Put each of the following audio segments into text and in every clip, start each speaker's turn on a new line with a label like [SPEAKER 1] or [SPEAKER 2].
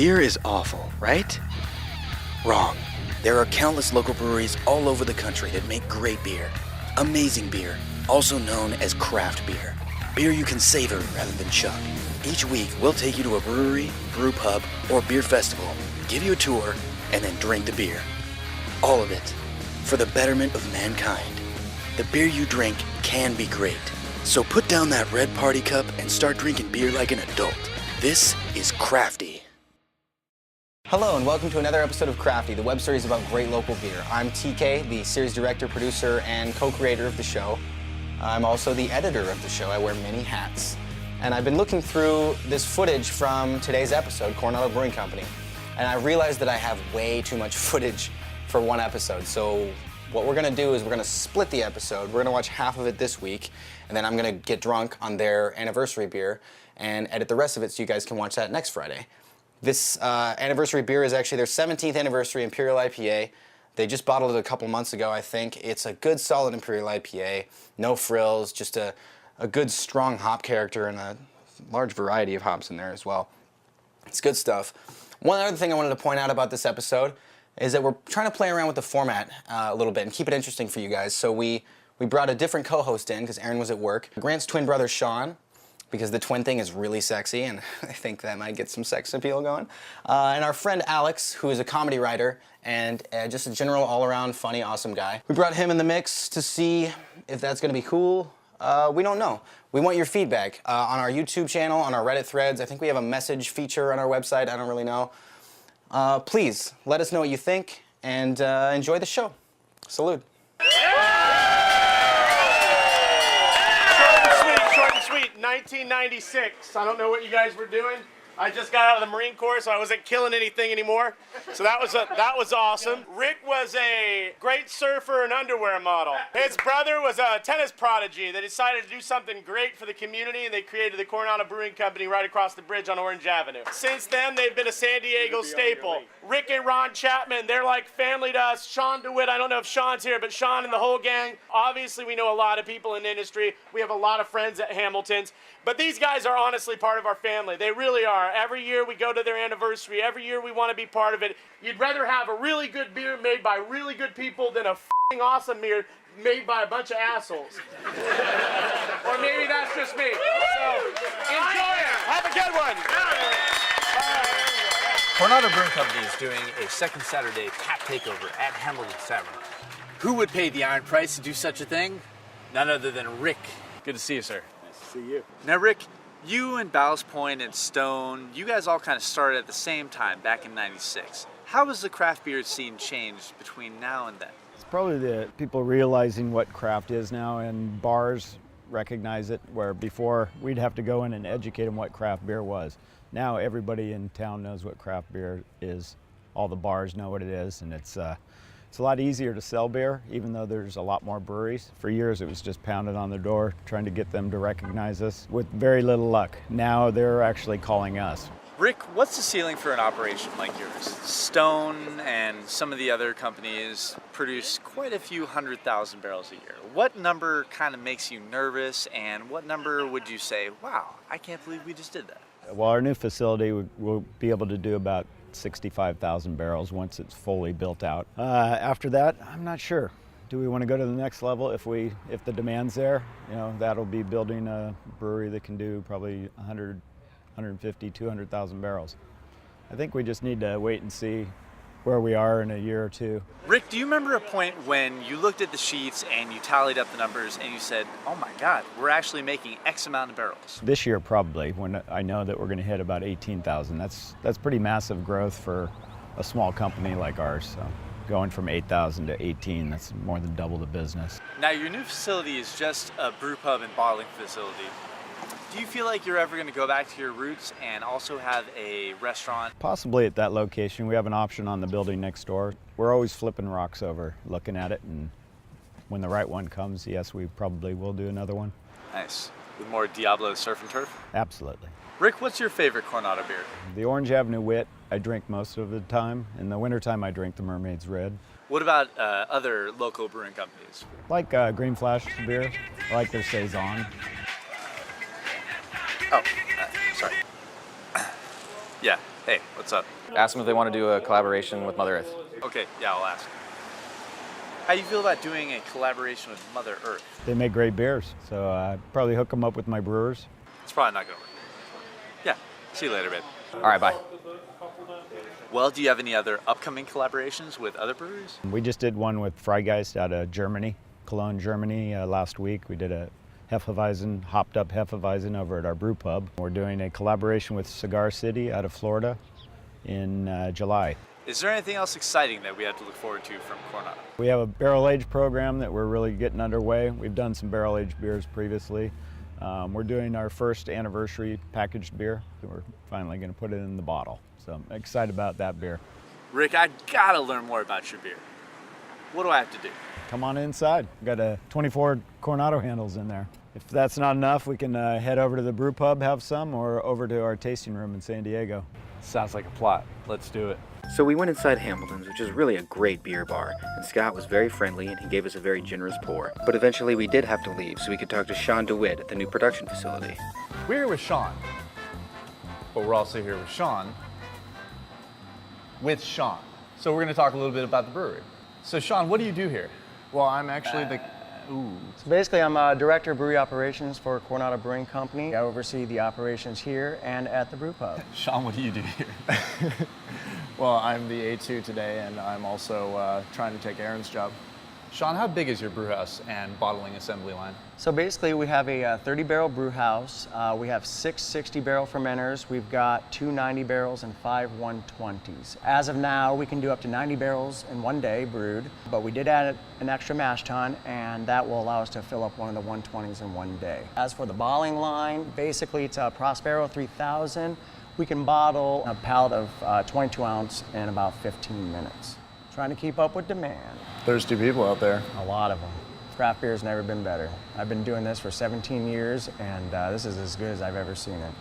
[SPEAKER 1] Beer is awful, right? Wrong. There are countless local breweries all over the country that make great beer. Amazing beer, also known as craft beer. Beer you can savor rather than chug. Each week, we'll take you to a brewery, brew pub, or beer festival, give you a tour, and then drink the beer. All of it, for the betterment of mankind. The beer you drink can be great. So put down that red party cup and start drinking beer like an adult. This is Crafty.
[SPEAKER 2] Hello and welcome to another episode of Crafty, the web series about great local beer. I'm TK, the series director, producer, and co-creator of the show. I'm also the editor of the show. I wear many hats. And I've been looking through this footage from today's episode, Coronado Brewing Company, and I realized that I have way too much footage for one episode. So what we're gonna do is we're gonna split the episode. We're gonna watch half of it this week, and then I'm gonna get drunk on their anniversary beer and edit the rest of it so you guys can watch that next Friday. This anniversary beer is actually their 17th anniversary Imperial IPA. They just bottled it a couple months ago, I think. It's a good, solid Imperial IPA. No frills, just a good, strong hop character and a large variety of hops in there as well. It's good stuff. One other thing I wanted to point out about this episode is that we're trying to play around with the format a little bit and keep it interesting for you guys. So we brought a different co-host in because Aaron was at work. Grant's twin brother, Sean, because the twin thing is really sexy, and I think that might get some sex appeal going. And our friend Alex, who is a comedy writer and just a general all-around funny, awesome guy. We brought him in the mix to see if that's gonna be cool. We don't know. We want your feedback on our YouTube channel, on our Reddit threads. I think we have a message feature on our website, I don't really know. Please, let us know what you think, and enjoy the show. Salute.
[SPEAKER 3] Short and sweet, 1996. I don't know what you guys were doing. I just got out of the Marine Corps, so I wasn't killing anything anymore. So that was awesome. Rick was a great surfer and underwear model. His brother was a tennis prodigy. They decided to do something great for the community, and they created the Coronado Brewing Company right across the bridge on Orange Avenue. Since then, they've been a San Diego staple. Rick and Ron Chapman, they're like family to us. Sean DeWitt, I don't know if Sean's here, but Sean and the whole gang. Obviously, we know a lot of people in the industry. We have a lot of friends at Hamilton's. But these guys are honestly part of our family. They really are. Every year we go to their anniversary. Every year we want to be part of it. You'd rather have a really good beer made by really good people than a f***ing awesome beer made by a bunch of assholes. Or maybe that's just me. So, enjoy it. Have a good one.
[SPEAKER 4] Coronado Brewing Company is doing a second Saturday tap takeover at Hamilton's Tavern. Who would pay the iron price to do such a thing? None other than Rick. Good to see you, sir.
[SPEAKER 3] See you.
[SPEAKER 4] Now, Rick, you and Ballast Point and Stone, you guys all kind of started at the same time back in '96. How has the craft beer scene changed between now and then?
[SPEAKER 5] It's probably the people realizing what craft is now, and bars recognize it, where before we'd have to go in and educate them what craft beer was. Now everybody in town knows what craft beer is. All the bars know what it is, and it's a lot easier to sell beer, even though there's a lot more breweries. For years, it was just pounded on the door, trying to get them to recognize us with very little luck. Now they're actually calling us.
[SPEAKER 4] Rick, what's the ceiling for an operation like yours? Stone and some of the other companies produce quite a few 100,000 barrels a year. What number kind of makes you nervous, and what number would you say, wow, I can't believe we just did that?
[SPEAKER 5] Well, our new facility will be able to do about 65,000 barrels once it's fully built out. After that, I'm not sure. Do we want to go to the next level if the demand's there? You know, that'll be building a brewery that can do probably 100, 150, 200,000 barrels. I think we just need to wait and see where we are in a year or two.
[SPEAKER 4] Rick, do you remember a point when you looked at the sheets and you tallied up the numbers and you said, oh my God, we're actually making X amount of barrels?
[SPEAKER 5] This year probably, when I know that we're going to hit about 18,000. That's pretty massive growth for a small company like ours. So going from 8,000 to 18, that's more than double the business.
[SPEAKER 4] Now your new facility is just a brew pub and bottling facility. Do you feel like you're ever going to go back to your roots and also have a restaurant?
[SPEAKER 5] Possibly at that location. We have an option on the building next door. We're always flipping rocks over, looking at it, and when the right one comes, yes, we probably will do another one.
[SPEAKER 4] Nice. With more Diablo surf and turf?
[SPEAKER 5] Absolutely.
[SPEAKER 4] Rick, what's your favorite Coronado beer?
[SPEAKER 5] The Orange Avenue Wit, I drink most of the time. In the wintertime, I drink the Mermaid's Red.
[SPEAKER 4] What about other local brewing companies?
[SPEAKER 5] Like Green Flash beer. I like their Saison.
[SPEAKER 4] Oh, sorry. Yeah, Hey, what's up?
[SPEAKER 2] Ask them if they want to do a collaboration with Mother Earth.
[SPEAKER 4] Okay, yeah, I'll ask. How do you feel about doing a collaboration with Mother Earth?
[SPEAKER 5] They make great beers, so I'd probably hook them up with my brewers.
[SPEAKER 4] It's probably not gonna work. Yeah, see you later, babe.
[SPEAKER 2] All right, bye.
[SPEAKER 4] Well, do you have any other upcoming collaborations with other breweries?
[SPEAKER 5] We just did one with Freigeist out of Germany, Cologne, Germany, last week. We did a Hefeweizen, hopped up Hefeweizen over at our brew pub. We're doing a collaboration with Cigar City out of Florida in July.
[SPEAKER 4] Is there anything else exciting that we have to look forward to from Coronado?
[SPEAKER 5] We have a barrel age program that we're really getting underway. We've done some barrel aged beers previously. We're doing our first anniversary packaged beer. We're finally going to put it in the bottle. So I'm excited about that beer.
[SPEAKER 4] Rick, I gotta learn more about your beer. What do I have to do?
[SPEAKER 5] Come on inside. We've got 24 Coronado handles in there. If that's not enough, we can head over to the brew pub, have some, or over to our tasting room in San Diego.
[SPEAKER 4] Sounds like a plot. Let's do it.
[SPEAKER 1] So we went inside Hamilton's, which is really a great beer bar, and Scott was very friendly and he gave us a very generous pour. But eventually we did have to leave so we could talk to Sean DeWitt at the new production facility.
[SPEAKER 6] We're here with Sean, but we're also here with Sean. So we're going to talk a little bit about the brewery. So Sean, what do you do here?
[SPEAKER 7] Well, I'm actually the...
[SPEAKER 8] So basically, I'm a director of brewery operations for Coronado Brewing Company. I oversee the operations here and at the brew pub.
[SPEAKER 6] Sean, what do you do here?
[SPEAKER 7] Well, I'm the A2 today, and I'm also trying to take Aaron's job.
[SPEAKER 6] Sean, how big is your brew house and bottling assembly line?
[SPEAKER 8] So basically, we have a 30-barrel brew house. We have 6 60-barrel fermenters. We've got 2 90 barrels and 5 120s. As of now, we can do up to 90 barrels in one day brewed, but we did add an extra mash tun, and that will allow us to fill up one of the 120s in one day. As for the bottling line, basically it's a Prospero 3000. We can bottle a pallet of 22 ounce in about 15 minutes. Trying to keep up with demand.
[SPEAKER 7] Thirsty people out there.
[SPEAKER 8] A lot of them. Craft beer's never been better. I've been doing this for 17 years, and this is as good as I've ever seen it.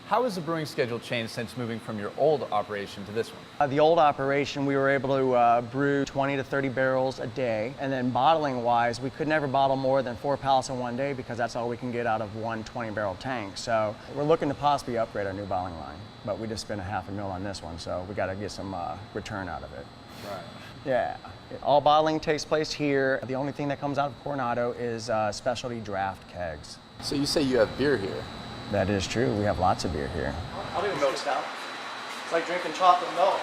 [SPEAKER 6] How has the brewing schedule changed since moving from your old operation to this one?
[SPEAKER 8] The old operation, we were able to brew 20 to 30 barrels a day, and then bottling-wise, we could never bottle more than 4 pallets in one day because that's all we can get out of one 20-barrel tank. So we're looking to possibly upgrade our new bottling line, but we just spent $500,000 on this one, so we got to get some return out of it.
[SPEAKER 6] Right.
[SPEAKER 8] Yeah. All bottling takes place here. The only thing that comes out of Coronado is specialty draft kegs.
[SPEAKER 7] So you say you have beer here?
[SPEAKER 8] That is true. We have lots of beer here. I'll do milk stout. It's like drinking chocolate milk.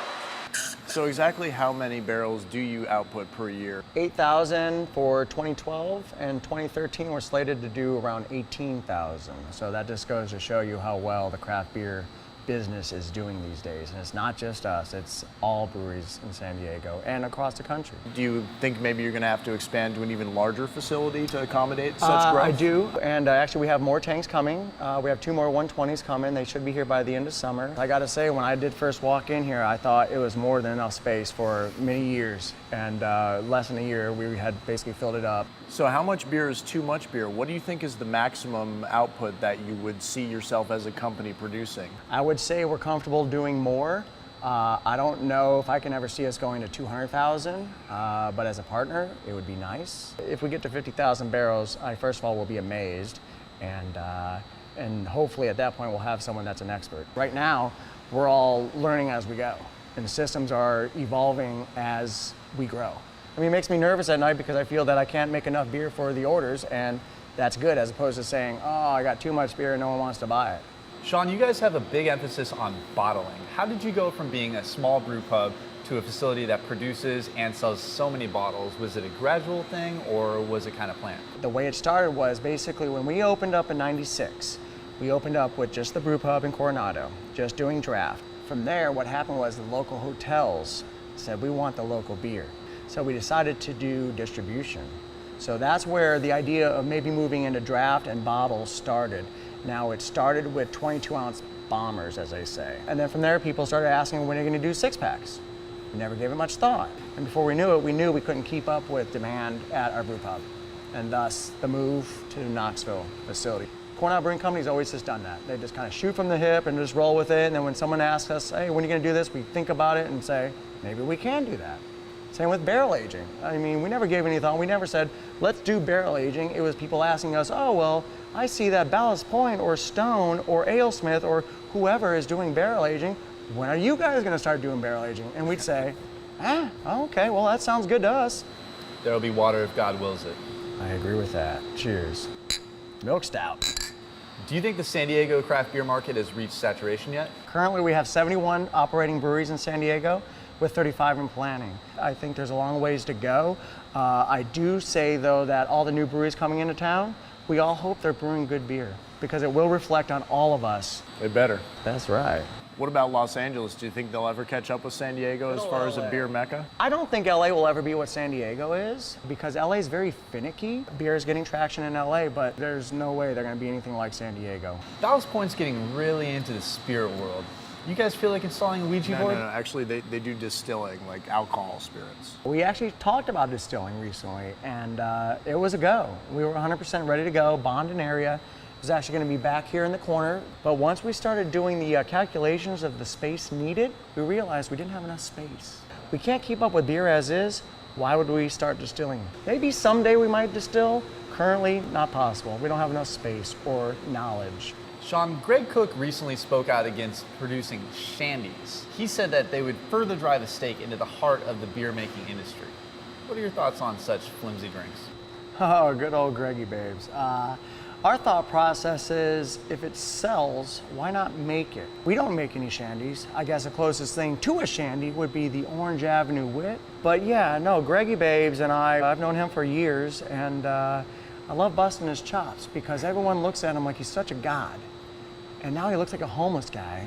[SPEAKER 7] So exactly how many barrels do you output per year?
[SPEAKER 8] 8,000 for 2012, and 2013 we're slated to do around 18,000. So that just goes to show you how well the craft beer business is doing these days. And it's not just us, it's all breweries in San Diego and across the country.
[SPEAKER 7] Do you think maybe you're going to have to expand to an even larger facility to accommodate such growth?
[SPEAKER 8] I do, and actually we have more tanks coming. We have 2 more 120s coming. They should be here by the end of summer. I gotta say, when I did first walk in here, I thought it was more than enough space for many years, and less than a year we had basically filled it up.
[SPEAKER 7] So how much beer is too much beer? What do you think is the maximum output that you would see yourself as a company producing?
[SPEAKER 8] I would say we're comfortable doing more. I don't know if I can ever see us going to 200,000, but as a partner, it would be nice. If we get to 50,000 barrels, I first of all will be amazed, and hopefully at that point we'll have someone that's an expert. Right now, we're all learning as we go, and the systems are evolving as we grow. I mean, it makes me nervous at night because I feel that I can't make enough beer for the orders, and that's good, as opposed to saying, oh, I got too much beer and no one wants to buy it.
[SPEAKER 6] Sean, you guys have a big emphasis on bottling. How did you go from being a small brew pub to a facility that produces and sells so many bottles? Was it a gradual thing, or was it kind of planned?
[SPEAKER 8] The way it started was basically when we opened up in '96, we opened up with just the brew pub in Coronado, just doing draft. From there, what happened was the local hotels said, we want the local beer. So we decided to do distribution. So that's where the idea of maybe moving into draft and bottles started. Now it started with 22-ounce bombers, as they say. And then from there, people started asking when are you going to do 6-packs? We never gave it much thought. And before we knew it, we knew we couldn't keep up with demand at our brew pub. And thus, the move to the Knoxville facility. Coronado Brewing Company's always just done that. They just kind of shoot from the hip and just roll with it. And then when someone asks us, hey, when are you going to do this? We think about it and say, maybe we can do that. Same with barrel aging. I mean, we never gave any thought. We never said, let's do barrel aging. It was people asking us, oh, well, I see that Ballast Point or Stone or AleSmith or whoever is doing barrel aging. when are you guys gonna start doing barrel aging? And we'd say, okay, well, that sounds good to us.
[SPEAKER 6] There'll be water if God wills it.
[SPEAKER 8] I agree with that. Cheers. Milk stout.
[SPEAKER 6] Do you think the San Diego craft beer market has reached saturation yet?
[SPEAKER 8] Currently, we have 71 operating breweries in San Diego with 35 in planning. I think there's a long ways to go. I do say, though, that all the new breweries coming into town, we all hope they're brewing good beer because it will reflect on all of us.
[SPEAKER 7] They better.
[SPEAKER 8] That's right.
[SPEAKER 7] What about Los Angeles? Do you think they'll ever catch up with San Diego as far as a beer mecca?
[SPEAKER 8] I don't think LA will ever be what San Diego is because LA is very finicky. Beer is getting traction in LA, but there's no way they're going to be anything like San Diego.
[SPEAKER 6] Ballast Point's getting really into the spirit world. You guys feel like installing a Ouija board?
[SPEAKER 7] No. Actually, they do distilling, like alcohol spirits.
[SPEAKER 8] We actually talked about distilling recently, and it was a go. We were 100% ready to go. Bonding area was actually going to be back here in the corner. But once we started doing the calculations of the space needed, we realized we didn't have enough space. We can't keep up with beer as is. Why would we start distilling? Maybe someday we might distill. Currently, not possible. We don't have enough space or knowledge.
[SPEAKER 6] Sean, Greg Cook recently spoke out against producing shandies. He said that they would further drive a stake into the heart of the beer making industry. What are your thoughts on such flimsy drinks?
[SPEAKER 8] Oh, good old Greggy Babes. Our thought process is, if it sells, why not make it? We don't make any shandies. I guess the closest thing to a shandy would be the Orange Avenue Wit. But yeah, no, Greggy Babes and I've known him for years, and I love busting his chops because everyone looks at him like he's such a god. And now he looks like a homeless guy.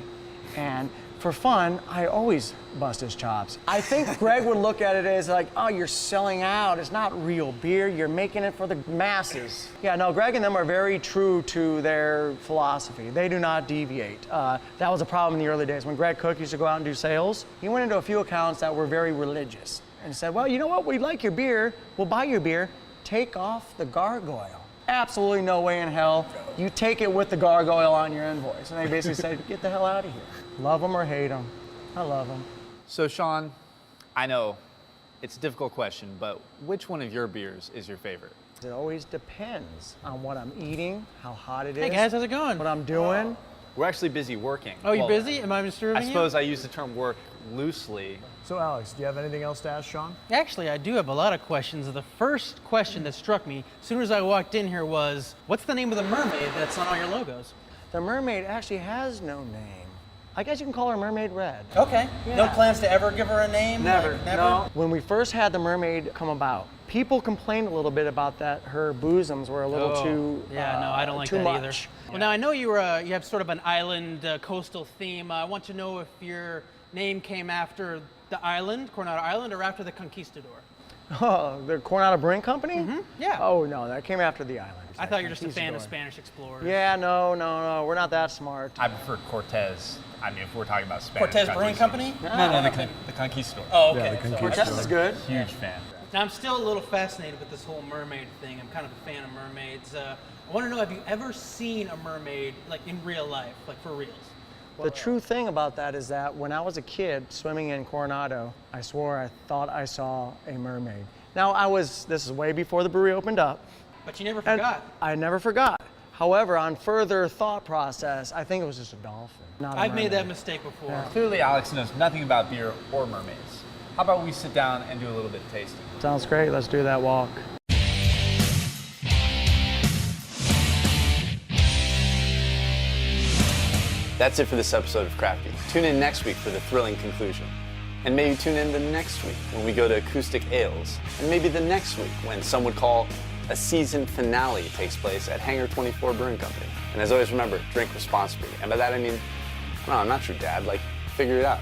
[SPEAKER 8] And for fun, I always bust his chops. I think Greg would look at it as like, oh, you're selling out. It's not real beer. You're making it for the masses. Yeah, no, Greg and them are very true to their philosophy. They do not deviate. That was a problem in the early days. When Greg Cook used to go out and do sales, he went into a few accounts that were very religious and said, well, you know what? We like your beer. We'll buy your beer. Take off the gargoyle. Absolutely no way in hell. You take it with the gargoyle on your invoice. And they basically said, get the hell out of here. Love them or hate them. I love them.
[SPEAKER 6] So Sean, I know it's a difficult question, but which one of your beers is your favorite?
[SPEAKER 8] It always depends on what I'm eating, how hot it is.
[SPEAKER 9] Hey guys, how's it going?
[SPEAKER 8] What I'm doing.
[SPEAKER 6] We're actually busy working.
[SPEAKER 9] Oh, you
[SPEAKER 6] Well,
[SPEAKER 9] busy? Am I disturbing
[SPEAKER 6] I
[SPEAKER 9] you?
[SPEAKER 6] suppose I use the term work loosely.
[SPEAKER 7] So Alex, do you have anything else to ask Sean?
[SPEAKER 9] Actually, I do have a lot of questions. The first question that struck me as soon as I walked in here was, what's the name of the mermaid that's on all your logos?
[SPEAKER 8] The mermaid actually has no name. I guess you can call her Mermaid Red.
[SPEAKER 9] Okay.
[SPEAKER 8] Yeah.
[SPEAKER 9] No plans to ever give her a name?
[SPEAKER 8] Never,
[SPEAKER 9] Like, never?
[SPEAKER 8] no. When we first had the mermaid come about, people complained a little bit about that. Her bosoms were a little too
[SPEAKER 9] Yeah, no, I don't like
[SPEAKER 8] too
[SPEAKER 9] that
[SPEAKER 8] much.
[SPEAKER 9] either. Well, now I know you have sort of an island coastal theme. I want to know if your name came after the island, Coronado Island, or after the Conquistador.
[SPEAKER 8] Oh, the Coronado Brewing Company?
[SPEAKER 9] Mm-hmm. Yeah.
[SPEAKER 8] Oh, no, that came after the island.
[SPEAKER 9] I thought you were just a fan of Spanish explorers.
[SPEAKER 8] Yeah, no, we're not that smart.
[SPEAKER 6] I prefer Cortez. I mean, if we're talking about Spanish.
[SPEAKER 9] Cortez Brewing Company?
[SPEAKER 6] No, the Conquistador.
[SPEAKER 9] Oh, okay.
[SPEAKER 7] Yeah, the
[SPEAKER 8] Cortez is good.
[SPEAKER 6] Huge fan.
[SPEAKER 9] Now, I'm still a little fascinated with this whole mermaid thing. I'm kind of a fan of mermaids. I want to know, have you ever seen a mermaid, like in real life, like for reals?
[SPEAKER 8] The true thing about that is that when I was a kid swimming in Coronado, I swore I thought I saw a mermaid. Now, this is way before the brewery opened up.
[SPEAKER 9] But you never
[SPEAKER 8] And
[SPEAKER 9] forgot.
[SPEAKER 8] I never forgot. However, on further thought process, I think it was just a dolphin, not a
[SPEAKER 9] I've made that
[SPEAKER 8] mermaid.
[SPEAKER 9] mistake before.
[SPEAKER 8] Yeah.
[SPEAKER 6] Clearly, Alex knows nothing about beer or mermaids. How about we sit down and do a little bit of tasting?
[SPEAKER 8] Sounds great. Let's do that walk.
[SPEAKER 10] That's it for this episode of Crafty. Tune in next week for the thrilling conclusion. And maybe tune in the next week when we go to Acoustic Ales. And maybe the next week when some would call a season finale takes place at Hangar 24 Brewing Company. And as always, remember, drink responsibly. And by that I mean, no, I'm not your dad. Like, figure it out.